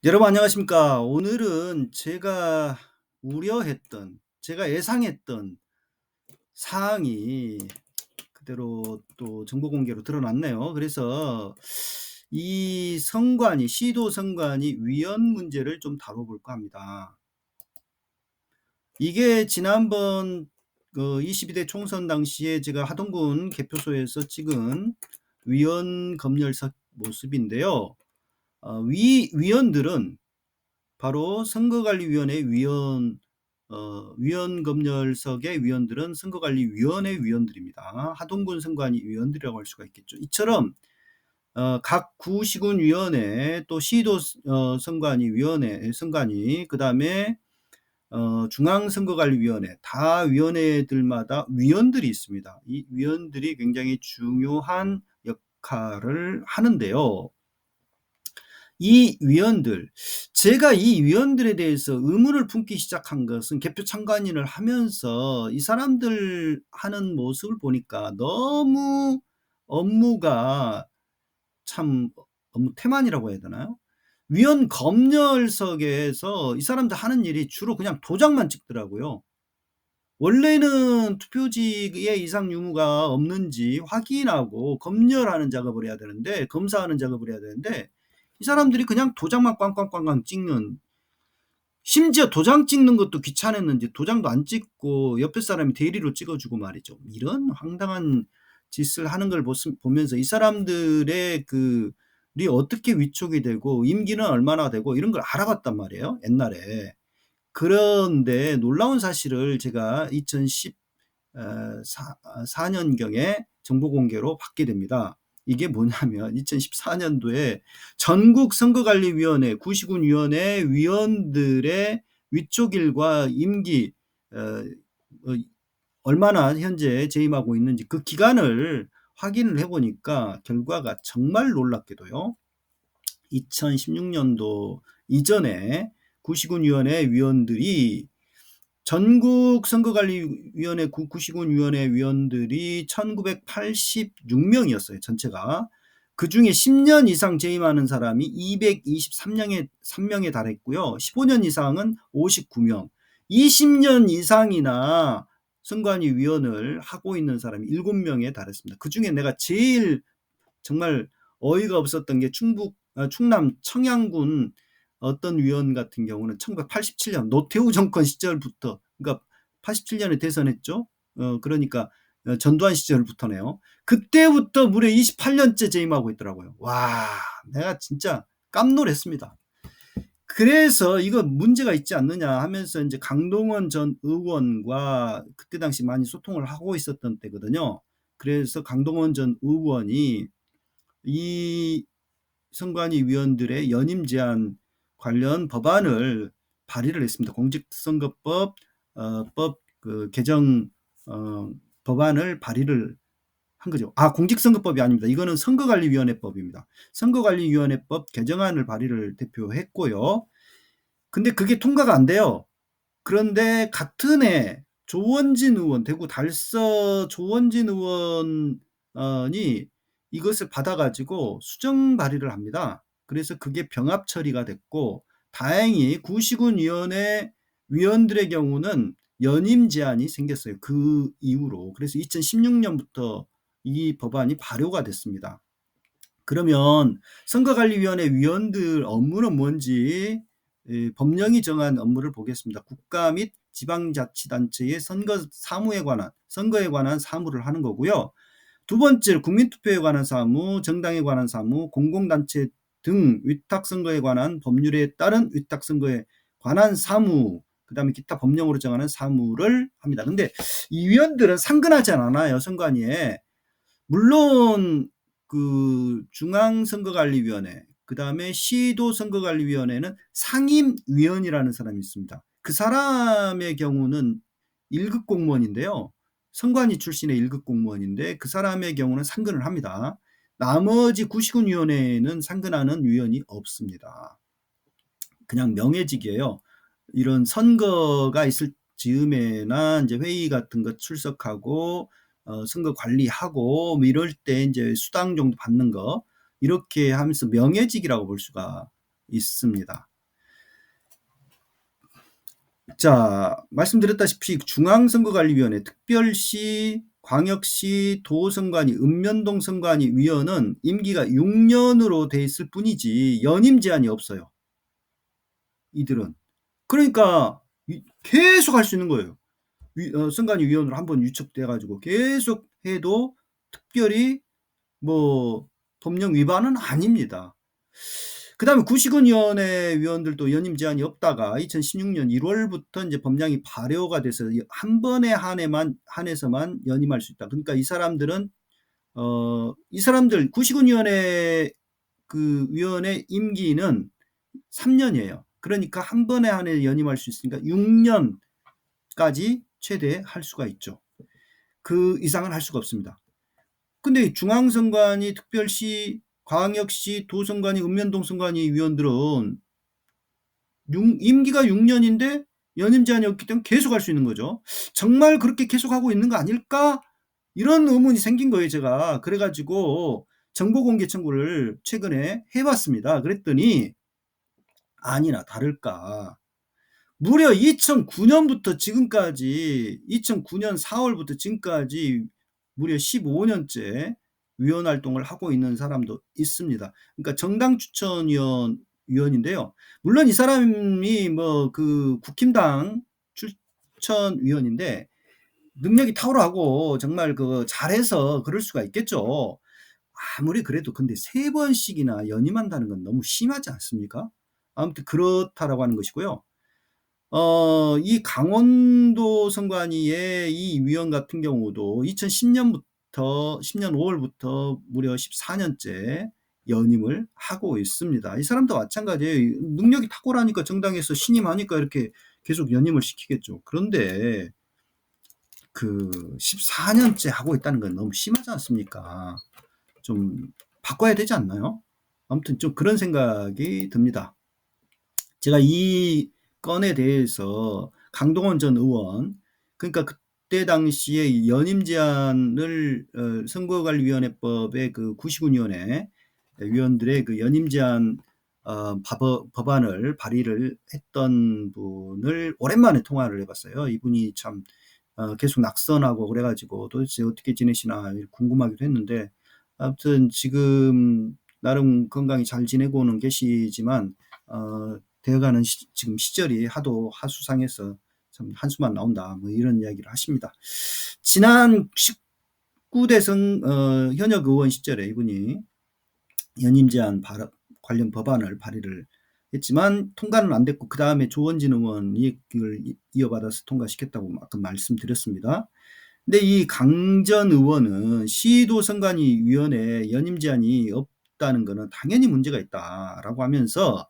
여러분 안녕하십니까. 오늘은 제가 우려했던, 제가 예상했던 사항이 그대로 또 정보 공개로 드러났네요. 그래서 이 선관위, 시도 선관위 위원 문제를 좀 다뤄볼까 합니다. 이게 지난번 22대 총선 당시에 제가 하동군 개표소에서 찍은 위원 검열석 모습인데요. 위원들은 바로 선거관리위원회 위원 검열석의 위원들은 선거관리위원회 위원들입니다. 하동군 선관위 위원들이라고 할 수가 있겠죠. 이처럼 각 구시군위원회 또 시도 선관위 위원회 선관위 그다음에 중앙선거관리위원회 다 위원회들마다 위원들이 있습니다. 이 위원들이 굉장히 중요한 역할을 하는데요. 이 위원들, 제가 이 위원들에 대해서 의문을 품기 시작한 것은 개표 참관인을 하면서 이 사람들 하는 모습을 보니까 너무 업무가 참 업무 태만이라고 해야 되나요? 위원 검열석에서 이 사람들 하는 일이 주로 그냥 도장만 찍더라고요. 원래는 투표지에 이상 유무가 없는지 확인하고 검열하는 작업을 해야 되는데, 검사하는 작업을 해야 되는데, 이 사람들이 그냥 도장만 꽝꽝꽝꽝 찍는, 심지어 도장 찍는 것도 귀찮았는지 도장도 안 찍고 옆에 사람이 대리로 찍어주고 말이죠. 이런 황당한 짓을 하는 걸 보면서 이 사람들의 리 어떻게 위촉이 되고 임기는 얼마나 되고 이런 걸 알아봤단 말이에요, 옛날에. 그런데 놀라운 사실을 제가 2014년경에 정보 공개로 받게 됩니다. 이게 뭐냐면 2014년도에 전국선거관리위원회 구시군위원회 위원들의 위촉일과 임기 얼마나 현재 재임하고 있는지 그 기간을 확인을 해보니까 결과가 정말 놀랍게도요. 2016년도 이전에 구시군위원회 위원들이 전국선거관리위원회 구시군위원회 위원들이 1986명이었어요. 전체가. 그중에 10년 이상 재임하는 사람이 223명에 달했고요. 15년 이상은 59명. 20년 이상이나 선관위 위원을 하고 있는 사람이 7명에 달했습니다. 그중에 내가 제일 정말 어이가 없었던 게 충남 청양군 어떤 위원 같은 경우는 1987년 노태우 정권 시절부터, 그러니까 87년에 대선했죠. 그러니까 전두환 시절부터네요. 그때부터 무려 28년째 재임하고 있더라고요. 와, 내가 진짜 깜놀했습니다. 그래서 이거 문제가 있지 않느냐 하면서 이제 강동원 전 의원과 그때 당시 많이 소통을 하고 있었던 때거든요. 그래서 강동원 전 의원이 이 선관위 위원들의 연임 제한 관련 법안을 발의를 했습니다. 공직선거법 개정 법안을 발의를 한 거죠. 공직선거법이 아닙니다. 이거는 선거관리위원회법입니다. 선거관리위원회법 개정안을 발의를 대표했고요. 근데 그게 통과가 안 돼요. 그런데 같은 해 조원진 의원, 대구 달서 조원진 의원이 이것을 받아가지고 수정 발의를 합니다. 그래서 그게 병합 처리가 됐고, 다행히 구시군위원회 위원들의 경우는 연임 제한이 생겼어요. 그 이후로. 그래서 2016년부터 이 법안이 발효가 됐습니다. 그러면 선거관리위원회 위원들 업무는 뭔지 법령이 정한 업무를 보겠습니다. 국가 및 지방자치단체의 선거에 관한 사무를 하는 거고요. 두 번째로 국민투표에 관한 사무, 정당에 관한 사무, 공공단체 등 위탁선거에 관한 법률에 따른 위탁선거에 관한 사무, 그 다음에 기타 법령으로 정하는 사무를 합니다. 근데 이 위원들은 상근하지 않아요, 선관위에. 물론 중앙선거관리위원회, 그 다음에 시도선거관리위원회는 상임위원이라는 사람이 있습니다. 그 사람의 경우는 1급 공무원인데요. 선관위 출신의 1급 공무원인데 그 사람의 경우는 상근을 합니다. 나머지 구시군위원회에는 상근하는 위원이 없습니다. 그냥 명예직이에요. 이런 선거가 있을 즈음에나 이제 회의 같은 거 출석하고 선거 관리하고 뭐 이럴 때 이제 수당 정도 받는 거, 이렇게 하면서 명예직이라고 볼 수가 있습니다. 자, 말씀드렸다시피 중앙선거관리위원회, 특별시, 광역시, 도선관위, 읍면동 선관위 위원은 임기가 6년으로 돼 있을 뿐이지 연임 제한이 없어요. 이들은. 그러니까 계속 할 수 있는 거예요. 선관위 위원으로 한번 유척돼 가지고 계속 해도 특별히 뭐 법령 위반은 아닙니다. 그다음에 구시군위원회 위원들도 연임 제한이 없다가 2016년 1월부터 이제 법령이 발효가 돼서 한 번에 한해서만 연임할 수 있다. 그러니까 이 사람들은 이 사람들 구시군위원회 그 위원회 임기는 3년이에요. 그러니까 한 번에 한해 연임할 수 있으니까 6년까지 최대 할 수가 있죠. 그 이상은 할 수가 없습니다. 근데 중앙선관위, 특별시, 광역시, 도선관위, 읍면동 선관위 위원들은 임기가 6년인데 연임 제한이 없기 때문에 계속 할 수 있는 거죠. 정말 그렇게 계속하고 있는 거 아닐까? 이런 의문이 생긴 거예요, 제가. 그래가지고 정보공개 청구를 최근에 해봤습니다. 그랬더니 아니나 다를까. 무려 2009년부터 지금까지 2009년 4월부터 지금까지 무려 15년째 위원 활동을 하고 있는 사람도 있습니다. 그러니까 정당 추천위원인데요. 물론 이 사람이 뭐 그 국힘당 추천위원인데 능력이 탁월하고 정말 그 잘해서 그럴 수가 있겠죠. 아무리 그래도 근데 3번씩이나 연임한다는 건 너무 심하지 않습니까? 아무튼 그렇다라고 하는 것이고요. 이 강원도 선관위의 이 위원 같은 경우도 2010년부터 10년 5월부터 무려 14년째 연임을 하고 있습니다. 이 사람도 마찬가지예요. 능력이 탁월하니까 정당에서 신임하니까 이렇게 계속 연임을 시키겠죠. 그런데 그 14년째 하고 있다는 건 너무 심하지 않습니까? 좀 바꿔야 되지 않나요? 아무튼 좀 그런 생각이 듭니다. 제가 이 건에 대해서 강동원 전 의원, 그러니까 그때 당시에 연임 제한을 선거관리위원회법의 그 구시군위원회 위원들의 그 연임 제한 법안을 발의를 했던 분을 오랜만에 통화를 해봤어요. 이분이 참 계속 낙선하고 그래가지고 도대체 어떻게 지내시나 궁금하기도 했는데 아무튼 지금 나름 건강히 잘 지내고는 계시지만 되어가는 지금 시절이 하도 하수상해서 참 한숨만 나온다 뭐 이런 이야기를 하십니다. 지난 19대선 현역 의원 시절에 이분이 연임 제한 관련 법안을 발의를 했지만 통과는 안 됐고 그 다음에 조원진 의원이 그걸 이어받아서 통과시켰다고 아까 말씀드렸습니다. 근데 이 강 전 의원은 시도 선관위 위원회 연임 제한이 없다는 것은 당연히 문제가 있다라고 하면서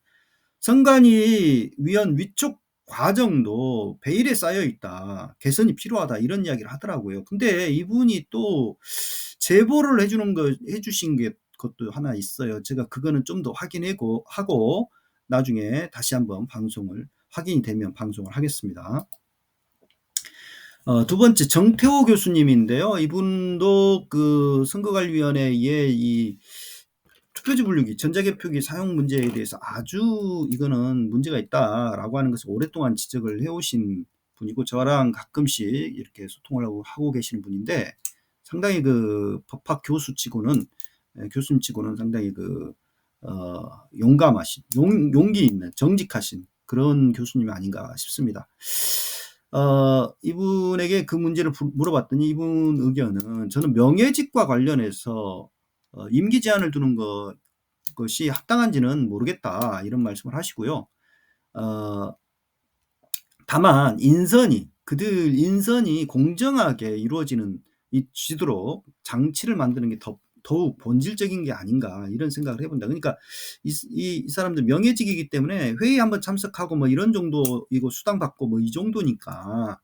선관위 위원 위촉 과정도 베일에 쌓여 있다. 개선이 필요하다. 이런 이야기를 하더라고요. 근데 이분이 또 제보를 해주신 것도 하나 있어요. 제가 그거는 좀 더 하고 나중에 다시 한번 방송을 확인이 되면 방송을 하겠습니다. 두 번째 정태호 교수님인데요. 이분도 그 선거관리위원회의 이 투표지 분류기, 전자개표기 사용 문제에 대해서 아주 이거는 문제가 있다라고 하는 것을 오랫동안 지적을 해오신 분이고 저랑 가끔씩 이렇게 소통을 하고 계시는 분인데 상당히 그 법학 교수님치고는 상당히 그 용감하신, 용기 있는, 정직하신 그런 교수님이 아닌가 싶습니다. 이분에게 그 문제를 물어봤더니 이분 의견은 저는 명예직과 관련해서 임기 제한을 두는 것이 합당한지는 모르겠다 이런 말씀을 하시고요. 다만 그들 인선이 공정하게 이루어지도록 장치를 만드는 게 더욱 본질적인 게 아닌가 이런 생각을 해본다. 그러니까 이 사람들 명예직이기 때문에 회의 한번 참석하고 뭐 이런 정도이고 수당 받고 뭐 이 정도니까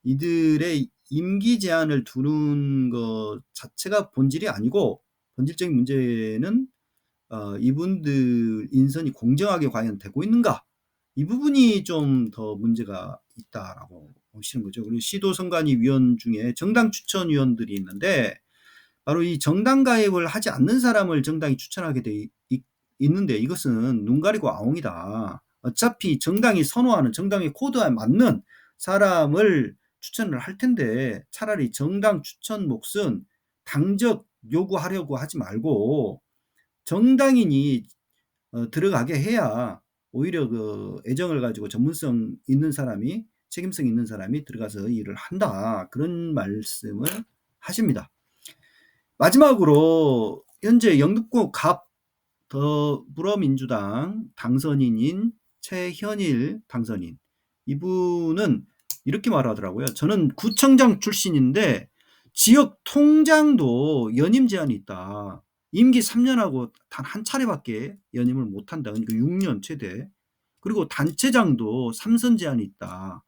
이들의 임기 제한을 두는 것 자체가 본질이 아니고 본질적인 문제는 이분들 인선이 공정하게 과연 되고 있는가? 이 부분이 좀 더 문제가 있다라고 보시는 거죠. 그리고 시도선관위 위원 중에 정당 추천위원들이 있는데 바로 이 정당 가입을 하지 않는 사람을 정당이 추천하게 돼 있는데 이것은 눈 가리고 아웅이다. 어차피 정당이 선호하는 정당의 코드에 맞는 사람을 추천을 할 텐데 차라리 정당 추천 몫은 당적 요구하려고 하지 말고 정당인이 들어가게 해야 오히려 그 애정을 가지고 전문성 있는 사람이 책임성 있는 사람이 들어가서 일을 한다. 그런 말씀을 하십니다. 마지막으로 현재 영등포 갑 더불어민주당 당선인인 최현일 당선인, 이분은 이렇게 말하더라고요. 저는 구청장 출신인데 지역 통장도 연임 제한이 있다. 임기 3년하고 단 한 차례밖에 연임을 못한다. 그러니까 6년 최대. 그리고 단체장도 3선 제한이 있다.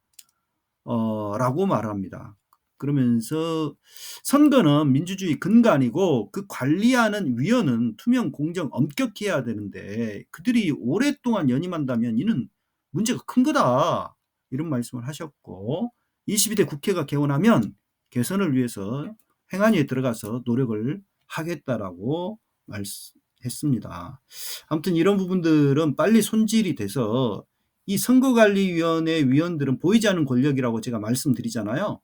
라고 말합니다. 그러면서 선거는 민주주의 근간이고 그 관리하는 위원은 투명, 공정, 엄격히 해야 되는데 그들이 오랫동안 연임한다면 이는 문제가 큰 거다. 이런 말씀을 하셨고 22대 국회가 개원하면 개선을 위해서 행안위에 들어가서 노력을 하겠다라고 말했습니다. 아무튼 이런 부분들은 빨리 손질이 돼서 이 선거관리위원회 위원들은 보이지 않는 권력이라고 제가 말씀드리잖아요.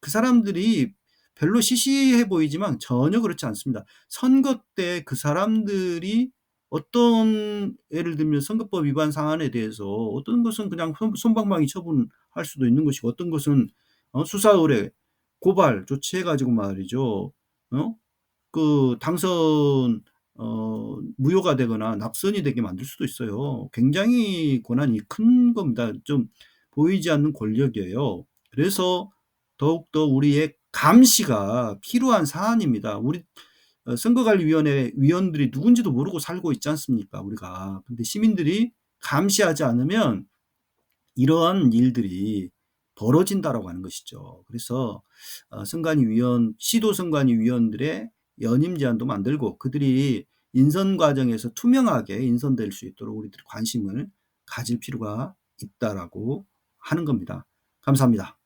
그 사람들이 별로 시시해 보이지만 전혀 그렇지 않습니다. 선거 때 그 사람들이 어떤 예를 들면 선거법 위반 사안에 대해서 어떤 것은 그냥 솜방망이 처분할 수도 있는 것이고 어떤 것은 수사 의뢰, 고발 조치해 가지고 말이죠. 그 당선 무효가 되거나 낙선이 되게 만들 수도 있어요. 굉장히 권한이 큰 겁니다. 좀 보이지 않는 권력이에요. 그래서 더욱더 우리의 감시가 필요한 사안입니다. 우리 선거관리위원회 위원들이 누군지도 모르고 살고 있지 않습니까, 우리가. 근데 시민들이 감시하지 않으면 이러한 일들이 벌어진다라고 하는 것이죠. 그래서 시도 선관위위원들의 연임 제한도 만들고 그들이 인선 과정에서 투명하게 인선될 수 있도록 우리들이 관심을 가질 필요가 있다라고 하는 겁니다. 감사합니다.